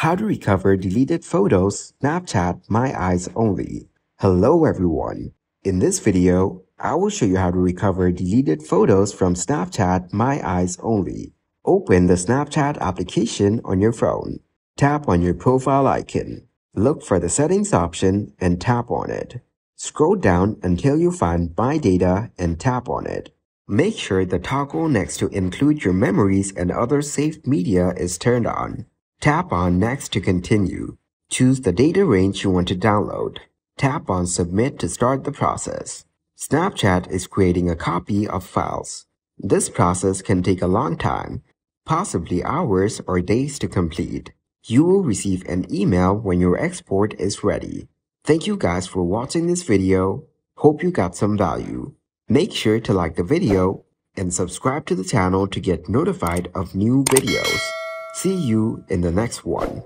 How to recover deleted photos, Snapchat My Eyes Only. Hello everyone. In this video, I will show you how to recover deleted photos from Snapchat My Eyes Only. Open the Snapchat application on your phone. Tap on your profile icon. Look for the settings option and tap on it. Scroll down until you find My Data and tap on it. Make sure the toggle next to include your memories and other saved media is turned on. Tap on Next to continue. Choose the data range you want to download. Tap on Submit to start the process. Snapchat is creating a copy of files. This process can take a long time, possibly hours or days to complete. You will receive an email when your export is ready. Thank you guys for watching this video. Hope you got some value. Make sure to like the video and subscribe to the channel to get notified of new videos. See you in the next one.